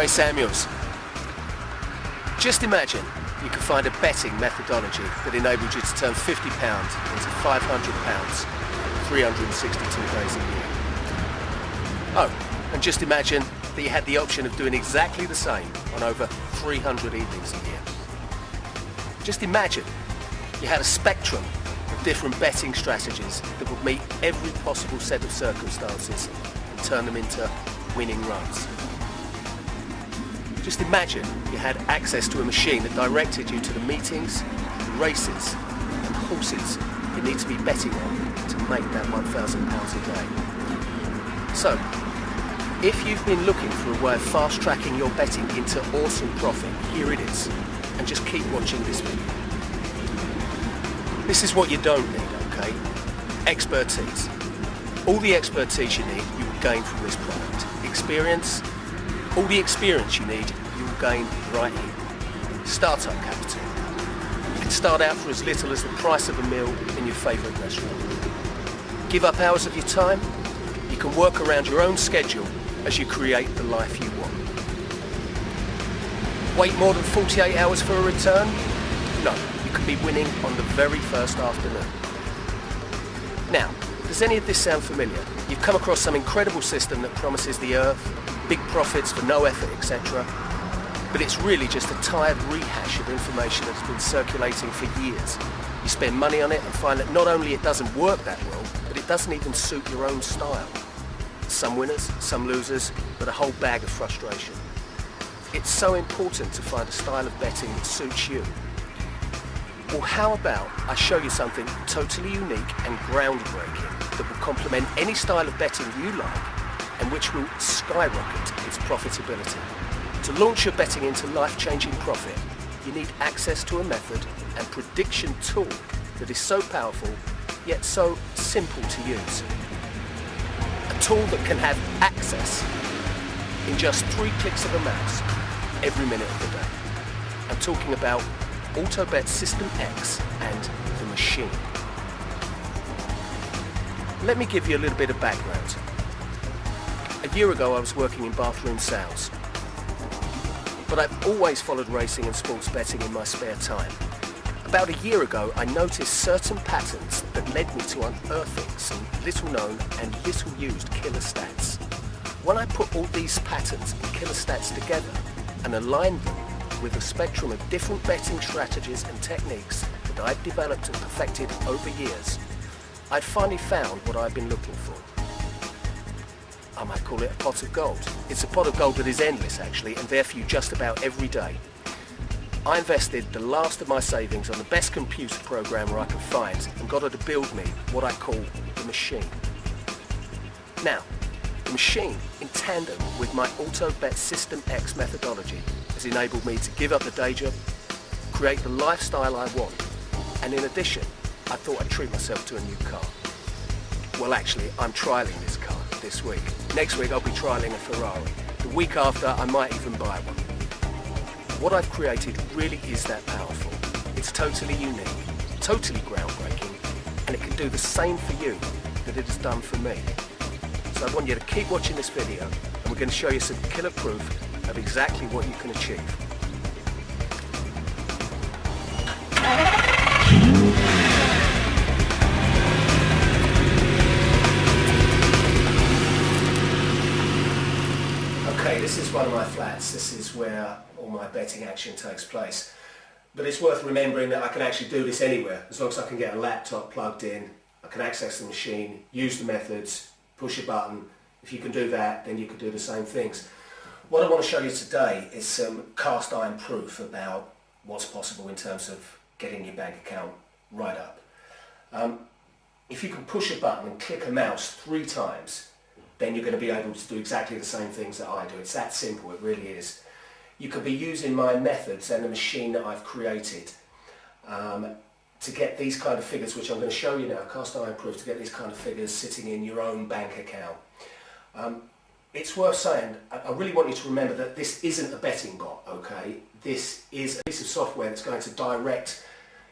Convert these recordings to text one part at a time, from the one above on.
Ray Samuels. Just imagine you could find a betting methodology that enabled you to turn £50 into £500 362 days a year. Oh, and just imagine that you had the option of doing exactly the same on over 300 evenings a year. Just imagine you had a spectrum of different betting strategies that would meet every possible set of circumstances and turn them into winning runs. Just imagine you had access to a machine that directed you to the meetings, the races and horses you need to be betting on to make that £1,000 a day. So, if you've been looking for a way of fast-tracking your betting into awesome profit, here it is. And just keep watching this video. This is what you don't need, okay? Expertise. All the expertise you need, you will gain from this product. Experience. All the experience you need, you will gain right here. Startup capital. You can start out for as little as the price of a meal in your favourite restaurant. Give up hours of your time. You can work around your own schedule as you create the life you want. Wait more than 48 hours for a return? No, you could be winning on the very first afternoon. Now, does any of this sound familiar? You've come across some incredible system that promises the earth, big profits for no effort, etc. But it's really just a tired rehash of information that's been circulating for years. You spend money on it and find that not only it doesn't work that well, but it doesn't even suit your own style. Some winners, some losers, but a whole bag of frustration. It's so important to find a style of betting that suits you. Well, how about I show you something totally unique and groundbreaking that will complement any style of betting you like and which will skyrocket its profitability. To launch your betting into life-changing profit, you need access to a method and prediction tool that is so powerful, yet so simple to use. A tool that can have access in just 3 clicks of a mouse every minute of the day. I'm talking about AutoBet System X and the machine. Let me give you a little bit of background. A year ago I was working in bathroom sales, but I've always followed racing and sports betting in my spare time. About a year ago I noticed certain patterns that led me to unearthing some little known and little used killer stats. When I put all these patterns and killer stats together and aligned them with a spectrum of different betting strategies and techniques that I've developed and perfected over years, I'd finally found what I've been looking for. I might call it a pot of gold. It's a pot of gold that is endless actually, and there for you just about every day. I invested the last of my savings on the best computer programmer I could find and got her to build me what I call the machine. Now, the machine, in tandem with my AutoBet System X methodology, has enabled me to give up the day job, create the lifestyle I want, and in addition, I thought I'd treat myself to a new car. Well, actually, I'm trialling this car this week. Next week, I'll be trialling a Ferrari. The week after, I might even buy one. What I've created really is that powerful. It's totally unique, totally groundbreaking, and it can do the same for you that it has done for me. So I want you to keep watching this video, and we're going to show you some killer proof of exactly what you can achieve. Okay, this is one of my flats. This is where all my betting action takes place. But it's worth remembering that I can actually do this anywhere, as long as I can get a laptop plugged in, I can access the machine, use the methods, push a button. If you can do that, then you can do the same things. What I want to show you today is some cast iron proof about what's possible in terms of getting your bank account right up. If you can push a button and click a mouse 3 times, then you're going to be able to do exactly the same things that I do. It's that simple, it really is. You could be using my methods and the machine that I've created to get these kind of figures, which I'm going to show you now, cast iron proof, to get these kind of figures sitting in your own bank account. It's worth saying, I really want you to remember that this isn't a betting bot, okay? This is a piece of software that's going to direct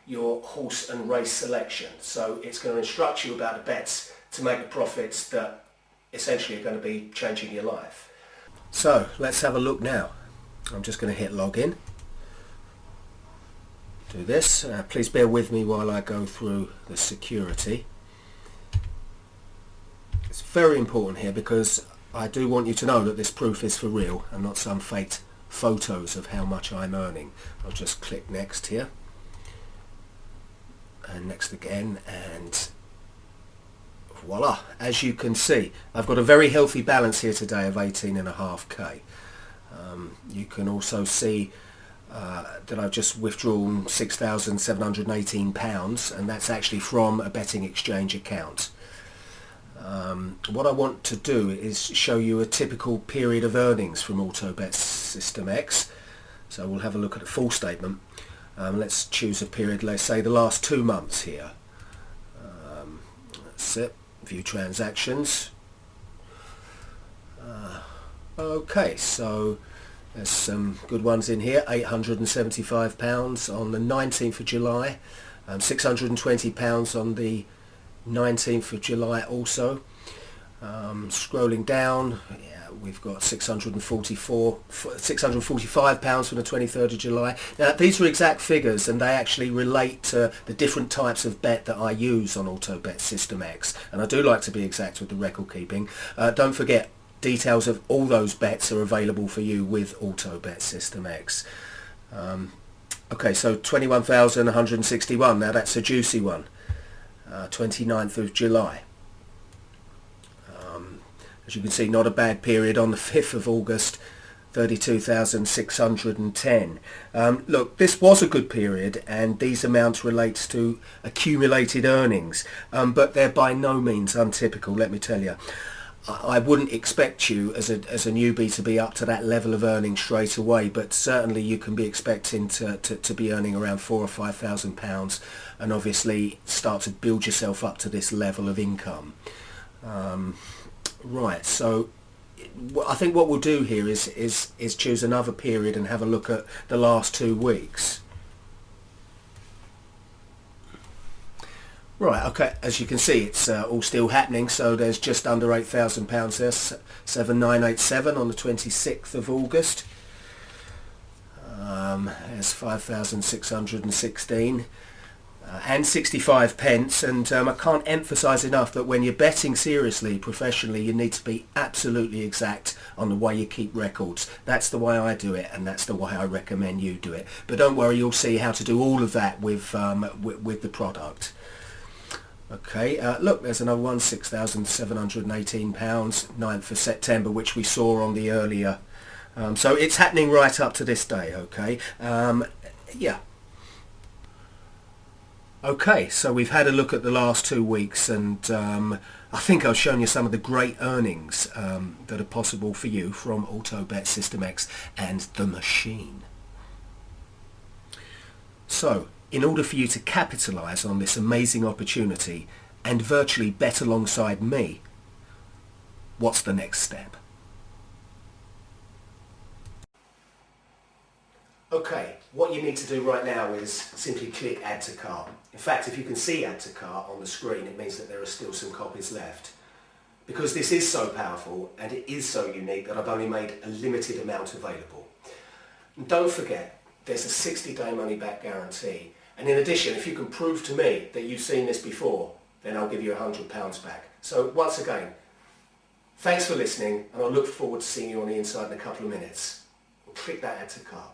your horse and race selection. So it's going to instruct you about the bets to make the profits that essentially are going to be changing your life. So let's have a look now. I'm just going to hit login. Do this. Please bear with me while I go through the security. It's very important here because I do want you to know that this proof is for real and not some faked photos of how much I'm earning. I'll just click next here and next again, and voila, as you can see I've got a very healthy balance here today of 18.5k. You can also see that I've just withdrawn £6,718, and that's actually from a betting exchange account. What I want to do is show you a typical period of earnings from AutoBet System X. So we'll have a look at the full statement. Let's choose a period, let's say the last 2 months here. That's it. View transactions. Okay, so there's some good ones in here. £875 on the 19th of July, £620 on the 19th of July also. Scrolling down, yeah, we've got £645 from the 23rd of July. Now these are exact figures and they actually relate to the different types of bet that I use on AutoBet System X, and I do like to be exact with the record keeping. Don't forget, details of all those bets are available for you with AutoBet System X. Okay, so 21,161, now that's a juicy one. 29th of July. As you can see, not a bad period on the 5th of August, 32,610. Look, this was a good period and these amounts relate to accumulated earnings, but they're by no means untypical, let me tell you. I wouldn't expect you as a newbie to be up to that level of earning straight away, but certainly you can be expecting to be earning around £4,000 or £5,000 and obviously start to build yourself up to this level of income. Right, so I think what we'll do here is choose another period and have a look at the last 2 weeks. Right, okay, as you can see it's all still happening, so there's just under £8,000 there, 7,987 on the 26th of August. There's 5,616 and 65 pence, and I can't emphasise enough that when you're betting seriously, professionally, you need to be absolutely exact on the way you keep records. That's the way I do it, and that's the way I recommend you do it. But don't worry, you'll see how to do all of that with the product. Okay, look, there's another one, £6,718, 9th of September, which we saw on the earlier. So it's happening right up to this day, okay? Yeah. Okay, so we've had a look at the last 2 weeks, and I think I've shown you some of the great earnings that are possible for you from AutoBet System X and the machine. So, in order for you to capitalise on this amazing opportunity and virtually bet alongside me, what's the next step? Okay, what you need to do right now is simply click Add to Cart. In fact, if you can see Add to Cart on the screen, it means that there are still some copies left. Because this is so powerful and it is so unique that I've only made a limited amount available. And don't forget, there's a 60-day money-back guarantee. And in addition, if you can prove to me that you've seen this before, then I'll give you £100 back. So once again, thanks for listening, and I look forward to seeing you on the inside in a couple of minutes. Click that Add to Cart.